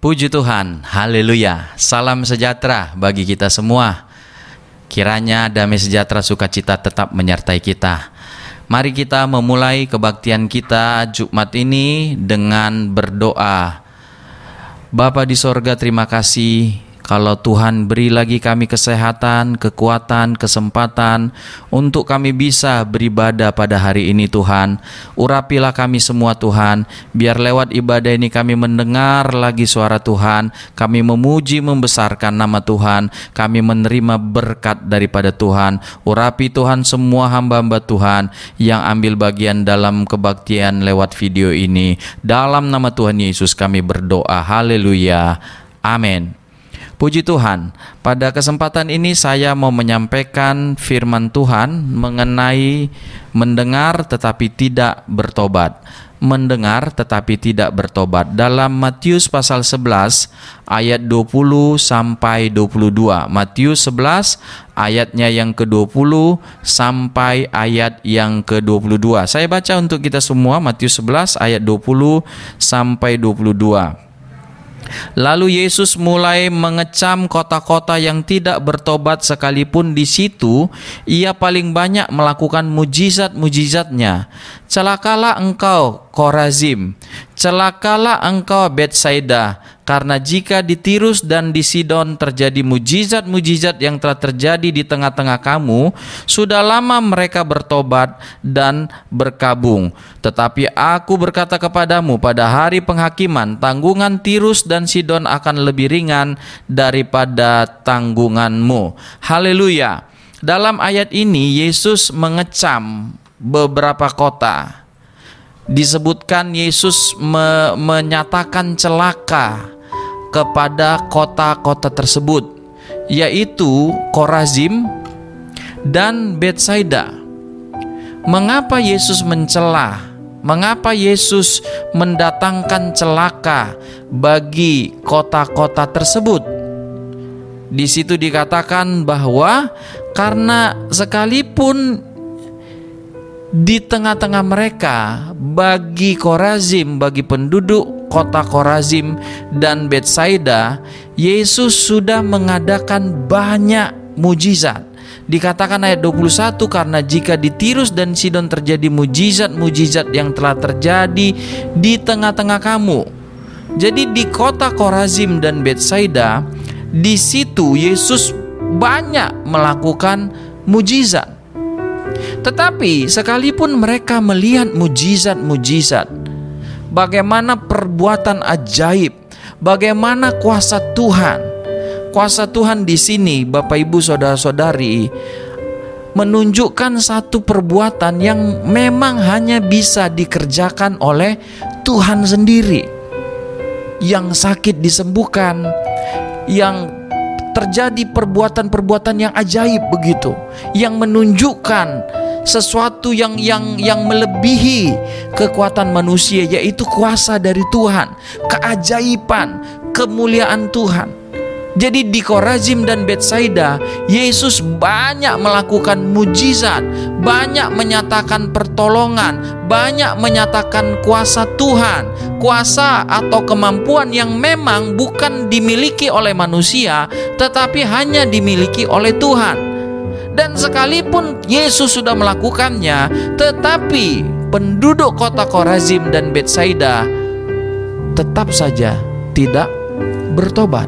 Puji Tuhan, haleluya. Salam sejahtera bagi kita semua. Kiranya damai sejahtera sukacita tetap menyertai kita. Mari kita memulai kebaktian kita Jumat ini dengan berdoa. Bapa di sorga, terima kasih kalau Tuhan beri lagi kami kesehatan, kekuatan, kesempatan untuk kami bisa beribadah pada hari ini Tuhan. Urapilah kami semua Tuhan, biar lewat ibadah ini kami mendengar lagi suara Tuhan, kami memuji membesarkan nama Tuhan, kami menerima berkat daripada Tuhan. Urapi Tuhan semua hamba-hamba Tuhan yang ambil bagian dalam kebaktian lewat video ini. Dalam nama Tuhan Yesus kami berdoa, haleluya, amin. Puji Tuhan, pada kesempatan ini saya mau menyampaikan firman Tuhan mengenai mendengar tetapi tidak bertobat. Mendengar tetapi tidak bertobat. Dalam Matius pasal 11 ayat 20 sampai 22. Matius 11 ayatnya yang ke-20 sampai ayat yang ke-22. Saya baca untuk kita semua Matius 11 ayat 20 sampai 22. Lalu Yesus mulai mengecam kota-kota yang tidak bertobat, sekalipun di situ ia paling banyak melakukan mujizat-mujizatnya. Celakalah engkau Korazim, celakalah engkau Betsaida, karena jika di Tirus dan di Sidon terjadi mujizat-mujizat yang telah terjadi di tengah-tengah kamu, sudah lama mereka bertobat dan berkabung. Tetapi aku berkata kepadamu, pada hari penghakiman tanggungan Tirus dan Sidon akan lebih ringan daripada tanggunganmu. Haleluya. Dalam ayat ini Yesus mengecam beberapa kota. Disebutkan Yesus menyatakan celaka kepada kota-kota tersebut, yaitu Korazim dan Betsaida. Mengapa Yesus mencela? Mengapa Yesus mendatangkan celaka bagi kota-kota tersebut? Di situ dikatakan bahwa karena sekalipun di tengah-tengah mereka, bagi Korazim, bagi penduduk kota Korazim dan Betsaida, Yesus sudah mengadakan banyak mujizat. Dikatakan ayat 21, karena jika di Tirus dan Sidon terjadi mujizat-mujizat yang telah terjadi di tengah-tengah kamu. Jadi di kota Korazim dan Betsaida, di situ Yesus banyak melakukan mujizat. Tetapi sekalipun mereka melihat mujizat-mujizat, bagaimana perbuatan ajaib, bagaimana kuasa Tuhan. Kuasa Tuhan di sini, Bapak Ibu Saudara-saudari, menunjukkan satu perbuatan yang memang hanya bisa dikerjakan oleh Tuhan sendiri. Yang sakit disembuhkan, yang terjadi perbuatan-perbuatan yang ajaib begitu, yang menunjukkan sesuatu yang melebihi kekuatan manusia, yaitu kuasa dari Tuhan, keajaiban, kemuliaan Tuhan. Jadi di Korazim dan Betsaida, Yesus banyak melakukan mujizat, banyak menyatakan pertolongan, banyak menyatakan kuasa Tuhan, kuasa atau kemampuan yang memang bukan dimiliki oleh manusia, tetapi hanya dimiliki oleh Tuhan. Dan sekalipun Yesus sudah melakukannya, tetapi penduduk kota Korazim dan Betsaida tetap saja tidak bertobat.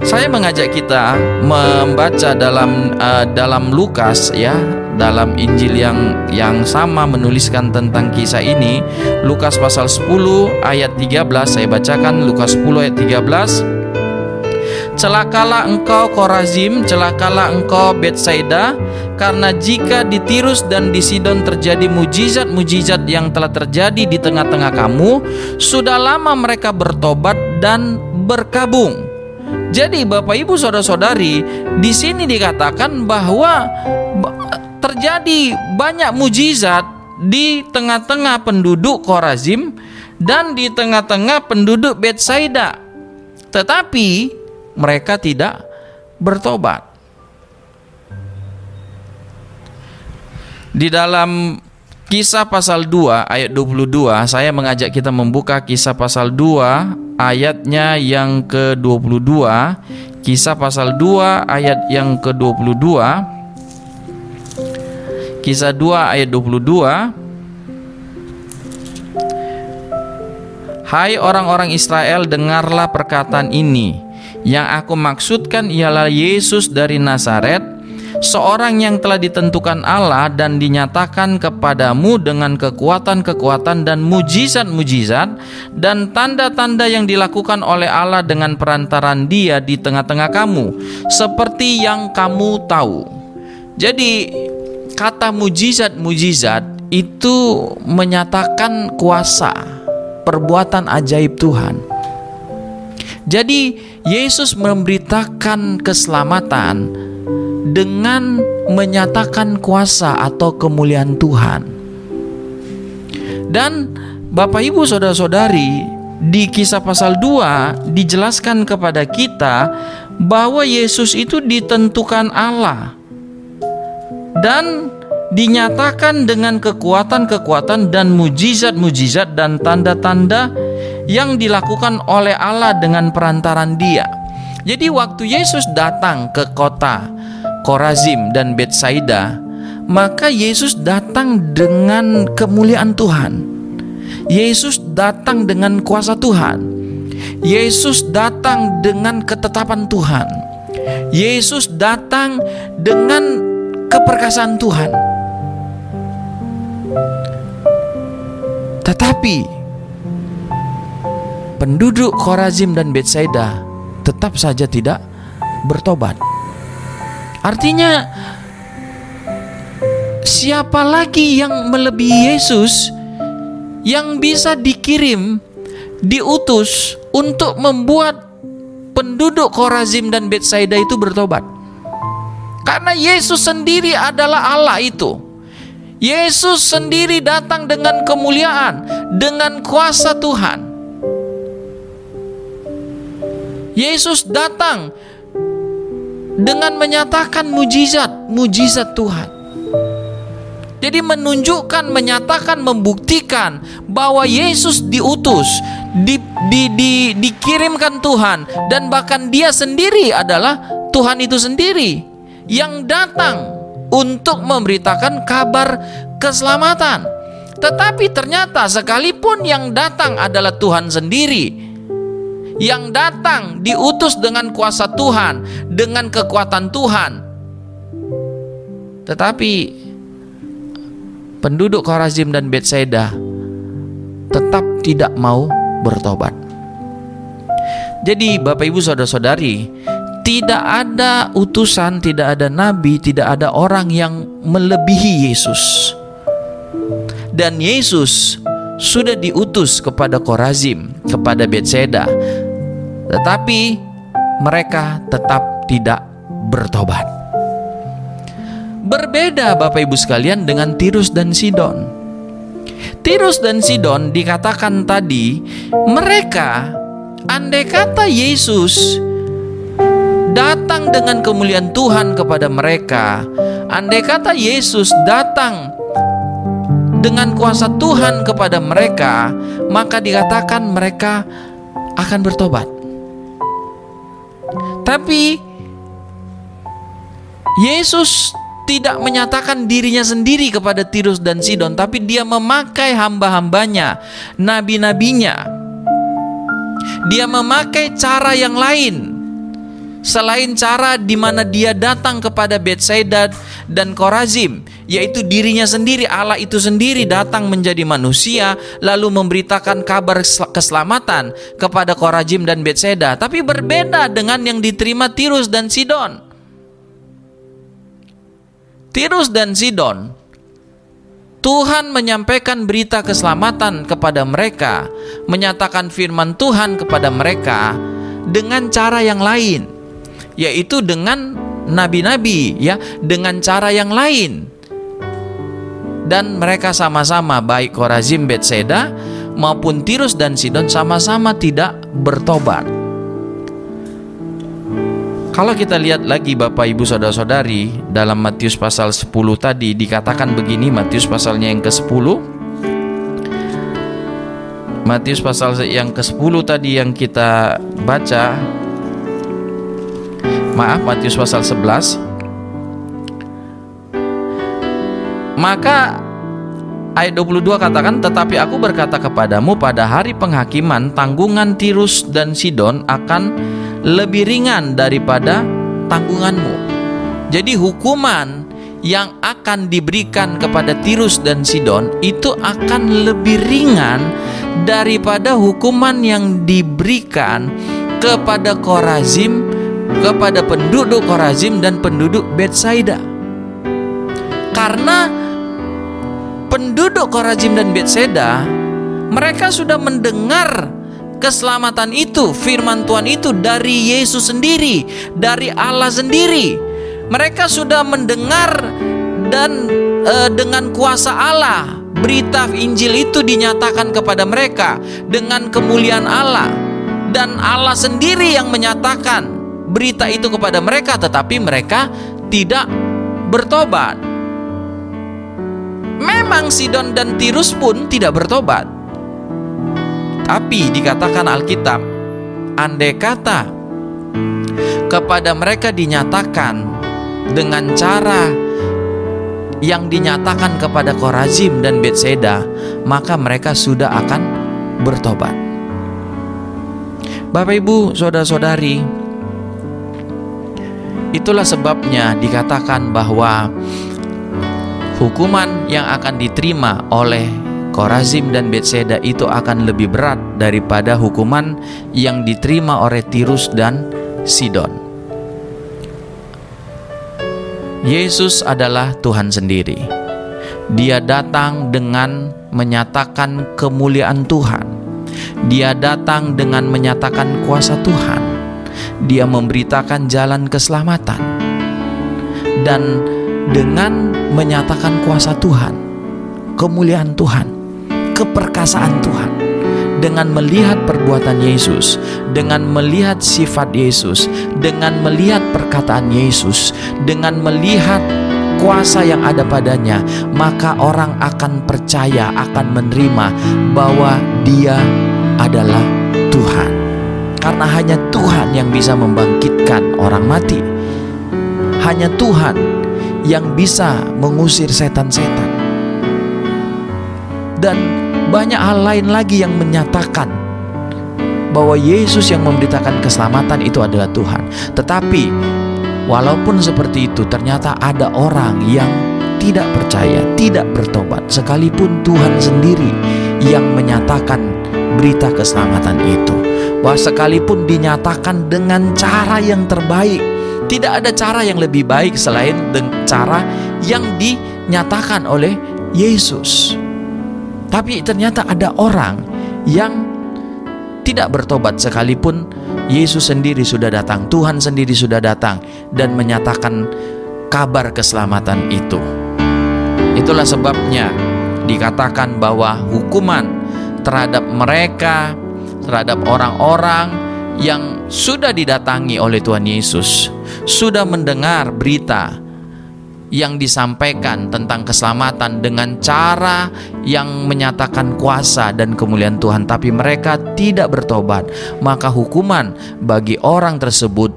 Saya mengajak kita membaca dalam Lukas, ya, dalam Injil yang sama menuliskan tentang kisah ini. Lukas pasal 10 ayat 13, saya bacakan Lukas 10 ayat 13. Celakalah engkau Korazim, celakalah engkau Betsaida, karena jika di Tirus dan di Sidon terjadi mujizat-mujizat yang telah terjadi di tengah-tengah kamu, sudah lama mereka bertobat dan berkabung. Jadi Bapak Ibu Saudara-saudari, di sini dikatakan bahwa terjadi banyak mujizat di tengah-tengah penduduk Korazim dan di tengah-tengah penduduk Betsaida. Tetapi mereka tidak bertobat. Di dalam Kisah pasal 2 ayat 22, saya mengajak kita membuka Kisah pasal 2 ayatnya yang ke-22. Kisah pasal 2 ayat yang ke-22. Kisah 2 ayat 22. Hai orang-orang Israel, dengarlah perkataan ini. Yang aku maksudkan ialah Yesus dari Nazaret, seorang yang telah ditentukan Allah dan dinyatakan kepadamu dengan kekuatan-kekuatan dan mujizat-mujizat dan tanda-tanda yang dilakukan oleh Allah dengan perantaran Dia di tengah-tengah kamu, seperti yang kamu tahu. Jadi kata mujizat-mujizat itu menyatakan kuasa, perbuatan ajaib Tuhan. Jadi Yesus memberitakan keselamatan dengan menyatakan kuasa atau kemuliaan Tuhan. Dan Bapak Ibu saudara-saudari, di Kisah pasal 2 dijelaskan kepada kita bahwa Yesus itu ditentukan Allah dan dinyatakan dengan kekuatan-kekuatan dan mujizat-mujizat dan tanda-tanda yang dilakukan oleh Allah dengan perantaran Dia. Jadi waktu Yesus datang ke kota Korazim dan Betsaida, maka Yesus datang dengan kemuliaan Tuhan. Yesus datang dengan kuasa Tuhan. Yesus datang dengan ketetapan Tuhan. Yesus datang dengan keperkasaan Tuhan. Tetapi penduduk Korazim dan Betsaida tetap saja tidak bertobat. Artinya, siapa lagi yang melebihi Yesus yang bisa dikirim, diutus untuk membuat penduduk Korazim dan Betsaida itu bertobat? Karena Yesus sendiri adalah Allah itu. Yesus sendiri datang dengan kemuliaan, dengan kuasa Tuhan. Yesus datang dengan menyatakan mujizat Tuhan. Jadi menunjukkan, menyatakan, membuktikan bahwa Yesus diutus, dikirimkan Tuhan, dan bahkan Dia sendiri adalah Tuhan itu sendiri yang datang untuk memberitakan kabar keselamatan. Tetapi ternyata sekalipun yang datang adalah Tuhan sendiri, yang datang diutus dengan kuasa Tuhan, dengan kekuatan Tuhan, tetapi penduduk Korazim dan Betsaida tetap tidak mau bertobat. Jadi Bapak Ibu saudara-saudari, tidak ada utusan, tidak ada nabi, tidak ada orang yang melebihi Yesus. Dan Yesus sudah diutus kepada Korazim, kepada Betsaida, tetapi mereka tetap tidak bertobat. Berbeda Bapak Ibu sekalian dengan Tirus dan Sidon. Tirus dan Sidon dikatakan tadi, mereka, andai kata Yesus datang dengan kemuliaan Tuhan kepada mereka, andai kata Yesus datang dengan kuasa Tuhan kepada mereka, maka dikatakan mereka akan bertobat. Tapi Yesus tidak menyatakan dirinya sendiri kepada Tirus dan Sidon, tapi Dia memakai hamba-hambanya, nabi-nabinya. Dia memakai cara yang lain selain cara di mana Dia datang kepada Betsaida dan Korazim, yaitu dirinya sendiri, Allah itu sendiri datang menjadi manusia lalu memberitakan kabar keselamatan kepada Korazim dan Betsaida. Tapi berbeda dengan yang diterima Tirus dan Sidon. Tirus dan Sidon, Tuhan menyampaikan berita keselamatan kepada mereka, menyatakan firman Tuhan kepada mereka dengan cara yang lain, yaitu dengan nabi-nabi, ya, dengan cara yang lain. Dan mereka sama-sama, baik Korazim, Betsaida maupun Tirus dan Sidon, sama-sama tidak bertobat. Kalau kita lihat lagi Bapak Ibu Saudara-saudari, dalam Matius pasal 10 tadi dikatakan begini, Matius pasalnya yang ke-10. Matius pasal yang ke-10 tadi yang kita baca. Matius pasal 11. Maka ayat 22 katakan, tetapi aku berkata kepadamu, pada hari penghakiman tanggungan Tirus dan Sidon akan lebih ringan daripada tanggunganmu. Jadi hukuman yang akan diberikan kepada Tirus dan Sidon itu akan lebih ringan daripada hukuman yang diberikan kepada Korazim, kepada penduduk Korazim dan penduduk Betsaida. Karena penduduk Korazim dan Betsaida, mereka sudah mendengar keselamatan itu, firman Tuhan itu dari Yesus sendiri, dari Allah sendiri. Mereka sudah mendengar dan dengan kuasa Allah, berita Injil itu dinyatakan kepada mereka dengan kemuliaan Allah. Dan Allah sendiri yang menyatakan berita itu kepada mereka, tetapi mereka tidak bertobat. Memang Sidon dan Tirus pun tidak bertobat. Tapi dikatakan Alkitab, andai kata kepada mereka dinyatakan dengan cara yang dinyatakan kepada Korazim dan Betsaida, maka mereka sudah akan bertobat. Bapak Ibu Saudara-saudari, itulah sebabnya dikatakan bahwa hukuman yang akan diterima oleh Korazim dan Betsaida itu akan lebih berat daripada hukuman yang diterima oleh Tirus dan Sidon. Yesus adalah Tuhan sendiri. Dia datang dengan menyatakan kemuliaan Tuhan. Dia datang dengan menyatakan kuasa Tuhan. Dia memberitakan jalan keselamatan. Dan dengan menyatakan kuasa Tuhan, kemuliaan Tuhan, keperkasaan Tuhan, dengan melihat perbuatan Yesus, dengan melihat sifat Yesus, dengan melihat perkataan Yesus, dengan melihat kuasa yang ada padanya, maka orang akan percaya, akan menerima bahwa Dia adalah Tuhan. Karena hanya Tuhan yang bisa membangkitkan orang mati. Hanya Tuhan yang bisa mengusir setan-setan. Dan banyak hal lain lagi yang menyatakan bahwa Yesus yang memberitakan keselamatan itu adalah Tuhan. Tetapi walaupun seperti itu, ternyata ada orang yang tidak percaya, tidak bertobat, sekalipun Tuhan sendiri yang menyatakan berita keselamatan itu. Bahwa sekalipun dinyatakan dengan cara yang terbaik, tidak ada cara yang lebih baik selain dengan cara yang dinyatakan oleh Yesus. Tapi ternyata ada orang yang tidak bertobat sekalipun Yesus sendiri sudah datang, Tuhan sendiri sudah datang dan menyatakan kabar keselamatan itu. Itulah sebabnya dikatakan bahwa hukuman terhadap mereka, terhadap orang-orang yang sudah didatangi oleh Tuhan Yesus, sudah mendengar berita yang disampaikan tentang keselamatan dengan cara yang menyatakan kuasa dan kemuliaan Tuhan, tapi mereka tidak bertobat, maka hukuman bagi orang tersebut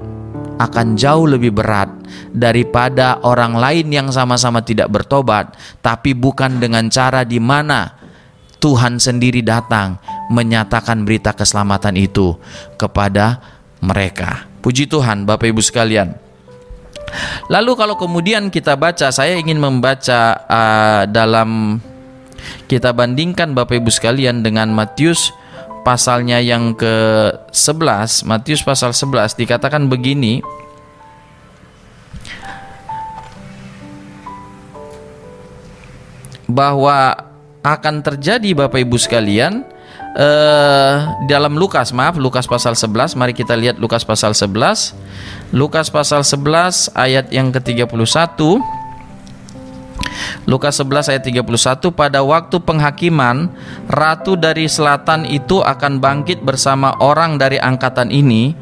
akan jauh lebih berat daripada orang lain yang sama-sama tidak bertobat, tapi bukan dengan cara di mana Tuhan sendiri datang menyatakan berita keselamatan itu kepada mereka. Puji Tuhan, Bapak Ibu sekalian. Lalu kalau kemudian kita baca, saya ingin membaca dalam, kita bandingkan Bapak Ibu sekalian dengan Matius pasalnya yang ke-11. Matius pasal 11 dikatakan begini, bahwa akan terjadi Bapak Ibu sekalian dalam Lukas pasal 11. Mari kita lihat Lukas pasal 11. Lukas pasal 11 ayat yang ke-31. Lukas 11 ayat 31, pada waktu penghakiman, ratu dari selatan itu akan bangkit bersama orang dari angkatan ini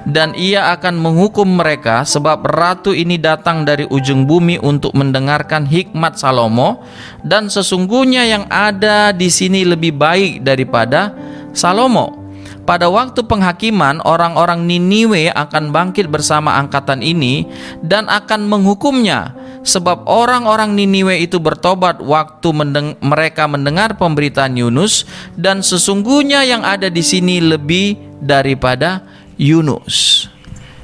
dan ia akan menghukum mereka, sebab ratu ini datang dari ujung bumi untuk mendengarkan hikmat Salomo, dan sesungguhnya yang ada di sini lebih baik daripada Salomo. Pada waktu penghakiman, orang-orang Niniwe akan bangkit bersama angkatan ini dan akan menghukumnya, sebab orang-orang Niniwe itu bertobat waktu mereka mendengar pemberitaan Yunus, dan sesungguhnya yang ada di sini lebih daripada Yunus.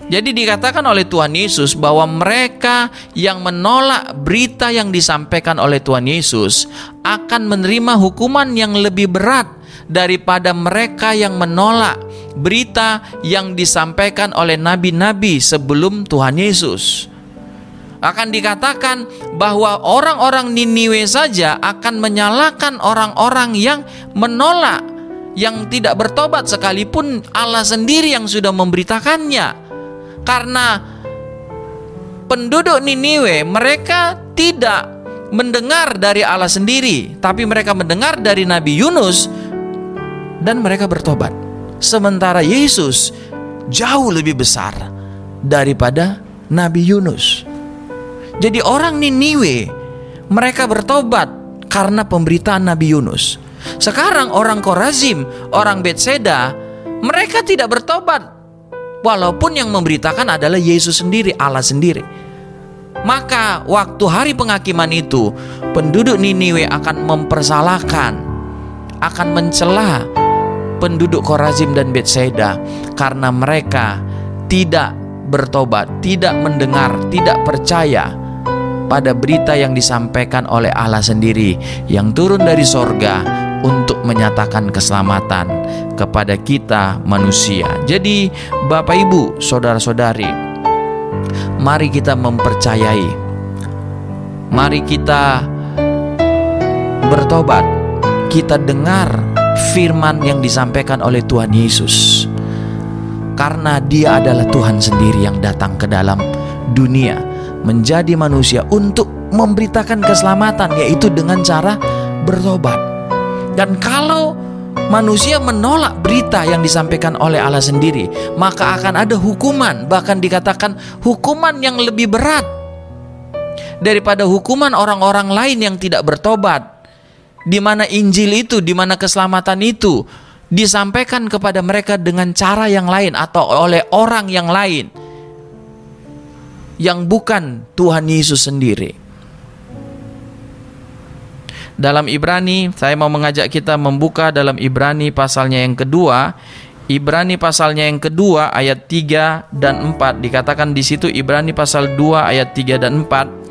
Jadi dikatakan oleh Tuhan Yesus bahwa mereka yang menolak berita yang disampaikan oleh Tuhan Yesus akan menerima hukuman yang lebih berat daripada mereka yang menolak berita yang disampaikan oleh nabi-nabi sebelum Tuhan Yesus. Akan dikatakan bahwa orang-orang Niniwe saja akan menyalahkan orang-orang yang menolak, yang tidak bertobat, sekalipun Allah sendiri yang sudah memberitakannya. Karena penduduk Niniwe, mereka tidak mendengar dari Allah sendiri, tapi mereka mendengar dari Nabi Yunus dan mereka bertobat. Sementara Yesus jauh lebih besar daripada Nabi Yunus. Jadi orang Niniwe, mereka bertobat karena pemberitaan Nabi Yunus. Sekarang orang Korazim, orang Betseda, mereka tidak bertobat, walaupun yang memberitakan adalah Yesus sendiri, Allah sendiri. Maka waktu hari penghakiman itu, penduduk Niniwe akan mempersalahkan, akan mencela penduduk Korazim dan Betseda karena mereka tidak bertobat, tidak mendengar, tidak percaya pada berita yang disampaikan oleh Allah sendiri yang turun dari sorga untuk menyatakan keselamatan kepada kita manusia. Jadi Bapak Ibu, saudara-saudari, mari kita mempercayai, mari kita bertobat, kita dengar firman yang disampaikan oleh Tuhan Yesus, karena Dia adalah Tuhan sendiri yang datang ke dalam dunia menjadi manusia untuk memberitakan keselamatan, yaitu dengan cara bertobat. Dan kalau manusia menolak berita yang disampaikan oleh Allah sendiri, maka akan ada hukuman, bahkan dikatakan hukuman yang lebih berat daripada hukuman orang-orang lain yang tidak bertobat, di mana Injil itu, di mana keselamatan itu disampaikan kepada mereka dengan cara yang lain atau oleh orang yang lain yang bukan Tuhan Yesus sendiri. Dalam Ibrani, saya mau mengajak kita membuka dalam Ibrani pasalnya yang kedua. Ibrani pasalnya yang kedua ayat 3 dan 4. Dikatakan di situ, Ibrani pasal 2 ayat 3 dan 4.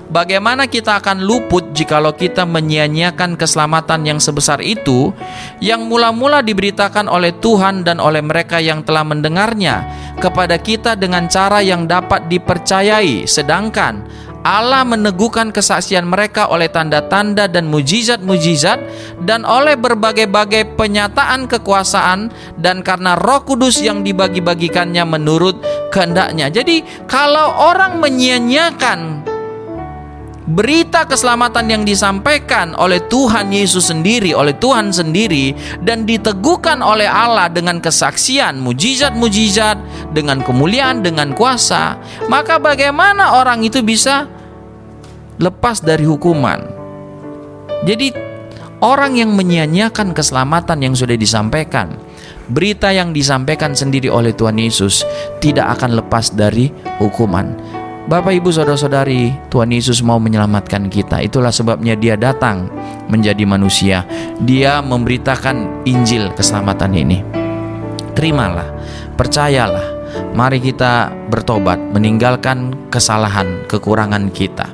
Bagaimana kita akan luput jikalau kita menyia-nyiakan keselamatan yang sebesar itu, yang mula-mula diberitakan oleh Tuhan dan oleh mereka yang telah mendengarnya kepada kita dengan cara yang dapat dipercayai, sedangkan Allah meneguhkan kesaksian mereka oleh tanda-tanda dan mujizat-mujizat dan oleh berbagai-bagai penyataan kekuasaan, dan karena Roh Kudus yang dibagi-bagikannya menurut kehendaknya. Jadi kalau orang menyia-nyiakan berita keselamatan yang disampaikan oleh Tuhan Yesus sendiri, oleh Tuhan sendiri, dan diteguhkan oleh Allah dengan kesaksian, mujizat-mujizat, dengan kemuliaan, dengan kuasa, maka bagaimana orang itu bisa lepas dari hukuman? Jadi orang yang menyia-nyiakan keselamatan yang sudah disampaikan, berita yang disampaikan sendiri oleh Tuhan Yesus, tidak akan lepas dari hukuman. Bapak, Ibu, saudara-saudari, Tuhan Yesus mau menyelamatkan kita. Itulah sebabnya Dia datang menjadi manusia. Dia memberitakan Injil keselamatan ini. Terimalah, percayalah. Mari kita bertobat, meninggalkan kesalahan, kekurangan kita.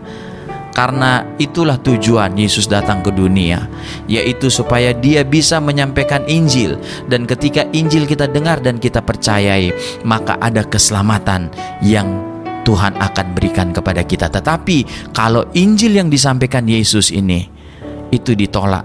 Karena itulah tujuan Yesus datang ke dunia, yaitu supaya Dia bisa menyampaikan Injil. Dan ketika Injil kita dengar dan kita percayai, maka ada keselamatan yang Tuhan akan berikan kepada kita. Tetapi kalau Injil yang disampaikan Yesus ini itu ditolak,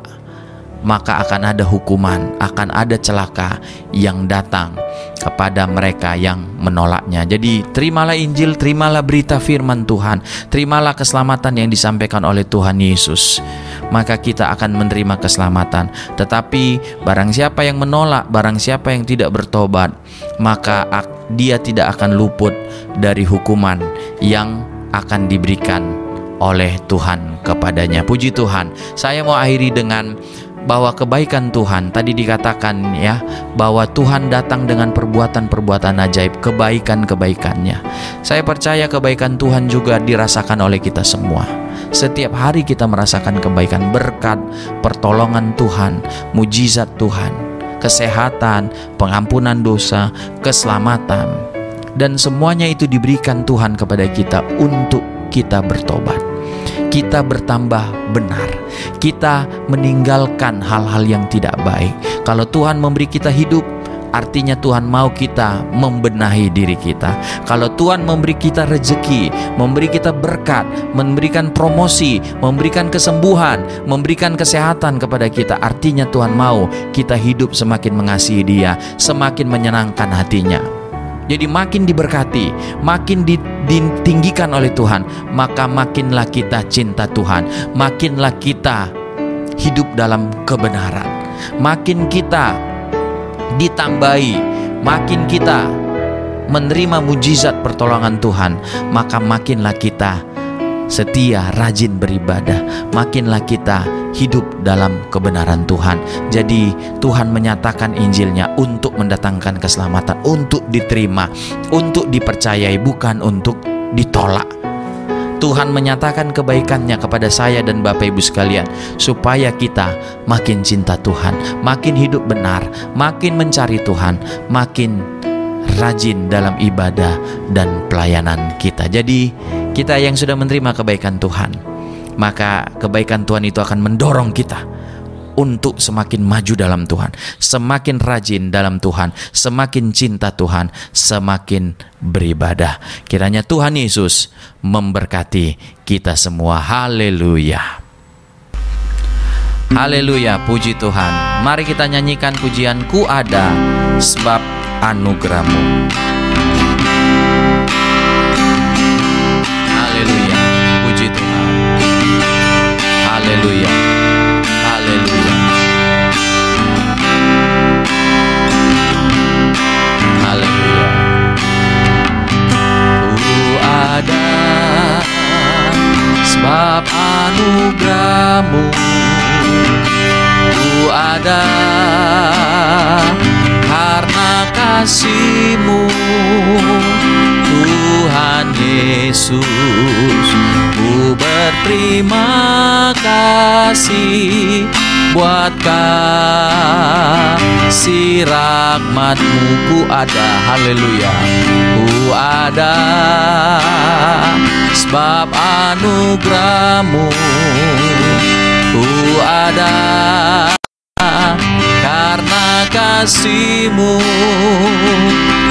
maka akan ada hukuman, akan ada celaka yang datang kepada mereka yang menolaknya. Jadi terimalah Injil, terimalah berita firman Tuhan, terimalah keselamatan yang disampaikan oleh Tuhan Yesus, maka kita akan menerima keselamatan. Tetapi barang siapa yang menolak, barang siapa yang tidak bertobat, maka dia tidak akan luput dari hukuman yang akan diberikan oleh Tuhan kepadanya. Puji Tuhan. Saya mau akhiri dengan bahwa kebaikan Tuhan, tadi dikatakan ya, bahwa Tuhan datang dengan perbuatan-perbuatan ajaib, kebaikan-kebaikannya. Saya percaya kebaikan Tuhan juga dirasakan oleh kita semua. Setiap hari kita merasakan kebaikan, berkat, pertolongan Tuhan, mujizat Tuhan, kesehatan, pengampunan dosa, keselamatan, dan semuanya itu diberikan Tuhan kepada kita untuk kita bertobat, kita bertambah benar, kita meninggalkan hal-hal yang tidak baik. Kalau Tuhan memberi kita hidup, artinya Tuhan mau kita membenahi diri kita. Kalau Tuhan memberi kita rezeki, memberi kita berkat, memberikan promosi, memberikan kesembuhan, memberikan kesehatan kepada kita, artinya Tuhan mau kita hidup semakin mengasihi Dia, semakin menyenangkan hatinya. Jadi makin diberkati, makin ditinggikan oleh Tuhan, maka makinlah kita cinta Tuhan, makinlah kita hidup dalam kebenaran, makin kita ditambahi, makin kita menerima mujizat pertolongan Tuhan, maka makinlah kita setia, rajin beribadah, makinlah kita hidup dalam kebenaran Tuhan. Jadi Tuhan menyatakan Injilnya untuk mendatangkan keselamatan, untuk diterima, untuk dipercayai, bukan untuk ditolak. Tuhan menyatakan kebaikannya kepada saya dan Bapak Ibu sekalian, supaya kita makin cinta Tuhan, makin hidup benar, makin mencari Tuhan, makin rajin dalam ibadah dan pelayanan kita. Jadi kita yang sudah menerima kebaikan Tuhan, maka kebaikan Tuhan itu akan mendorong kita untuk semakin maju dalam Tuhan, semakin rajin dalam Tuhan, semakin cinta Tuhan, semakin beribadah. Kiranya Tuhan Yesus memberkati kita semua. Haleluya. Haleluya, puji Tuhan. Mari kita nyanyikan pujian Ku Ada Sebab Anugerah-Mu. Haleluya, puji Tuhan. Haleluya. Haleluya. Haleluya. Ku ada sebab anugerah-Mu. Ku ada karena kasih-Mu, Tuhan Yesus. Ku berterima kasih buat kasih rahmat-Mu. Ku ada, haleluya. Ku ada sebab anugerah-Mu. Ku ada karena kasih-Mu,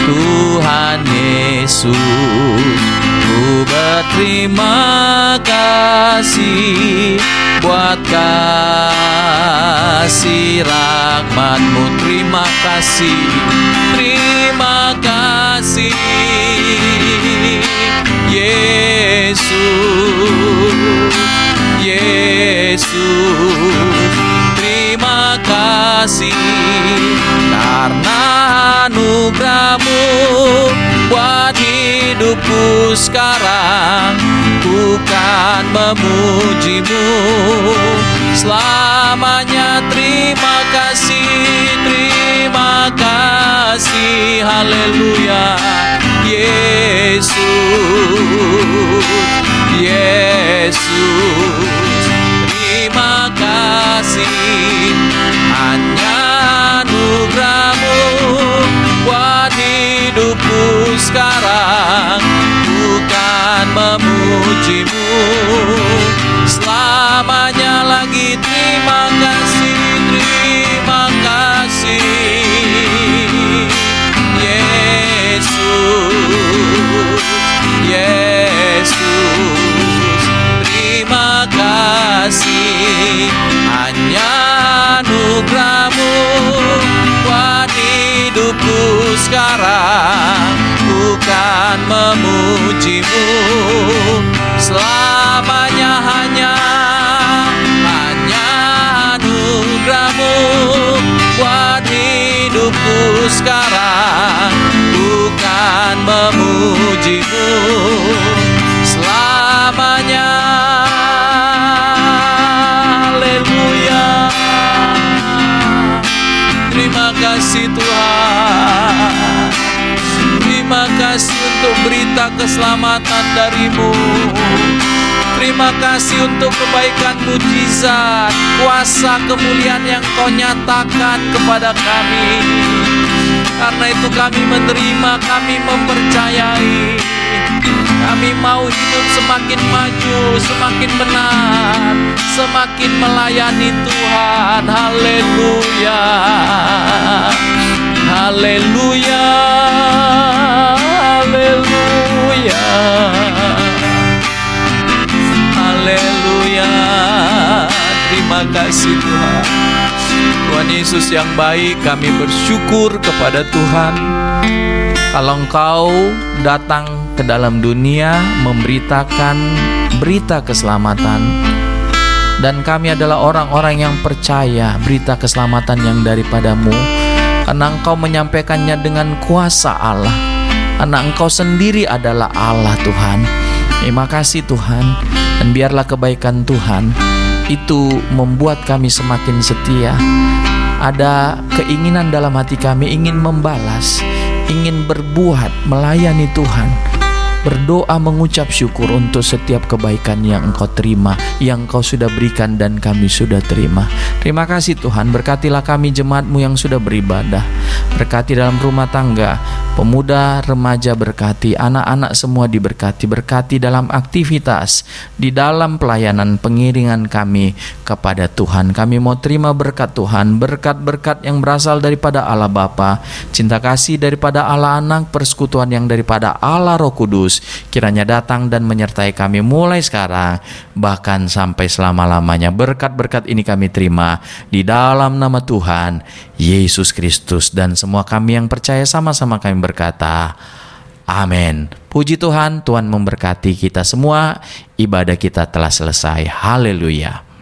Tuhan Yesus. Ku berterima kasih buat kasih rahmat-Mu. Terima kasih, terima kasih Yesus, Yesus. Terima kasih karena anugerah-Mu buat hidupku sekarang. Ku kan memuji-Mu selamanya. Terima kasih, haleluya. Yesus, Yesus. Terima kasih, hanya anugerah-Mu buat hidupku sekarang. Bukan memuji-Mu selamanya lagi. Terima kasih, terima kasih Yesus, Yesus. berita keselamatan dari-Mu. Terima kasih untuk kebaikan mujizat, kuasa kemuliaan yang Kau nyatakan kepada kami. Karena itu kami menerima, kami mempercayai. Kami mau hidup semakin maju, semakin benar, semakin melayani Tuhan. Haleluya, haleluya, haleluya, haleluya. Terima kasih Tuhan. Tuhan Yesus yang baik, kami bersyukur kepada Tuhan. Kalau Engkau datang ke dalam dunia memberitakan berita keselamatan, dan kami adalah orang-orang yang percaya berita keselamatan yang daripada-Mu, karena Engkau menyampaikannya dengan kuasa Allah, karena Engkau sendiri adalah Allah Tuhan. Terima kasih Tuhan, dan biarlah kebaikan Tuhan itu membuat kami semakin setia. Ada keinginan dalam hati kami ingin membalas, ingin berbuat, melayani Tuhan, berdoa mengucap syukur untuk setiap kebaikan yang Engkau terima, yang Engkau sudah berikan dan kami sudah terima. Terima kasih Tuhan, berkatilah kami jemaat-Mu yang sudah beribadah. Berkati dalam rumah tangga, pemuda, remaja berkati, anak-anak semua diberkati. Berkati dalam aktivitas, di dalam pelayanan pengiringan kami kepada Tuhan. Kami mau terima berkat Tuhan, berkat-berkat yang berasal daripada Allah Bapa, cinta kasih daripada Allah Anak, persekutuan yang daripada Allah Roh Kudus, kiranya datang dan menyertai kami mulai sekarang bahkan sampai selama-lamanya. Berkat-berkat ini kami terima di dalam nama Tuhan Yesus Kristus, dan semua kami yang percaya sama-sama kami berkata amin. Puji Tuhan, Tuhan memberkati kita semua. Ibadah kita telah selesai. Haleluya.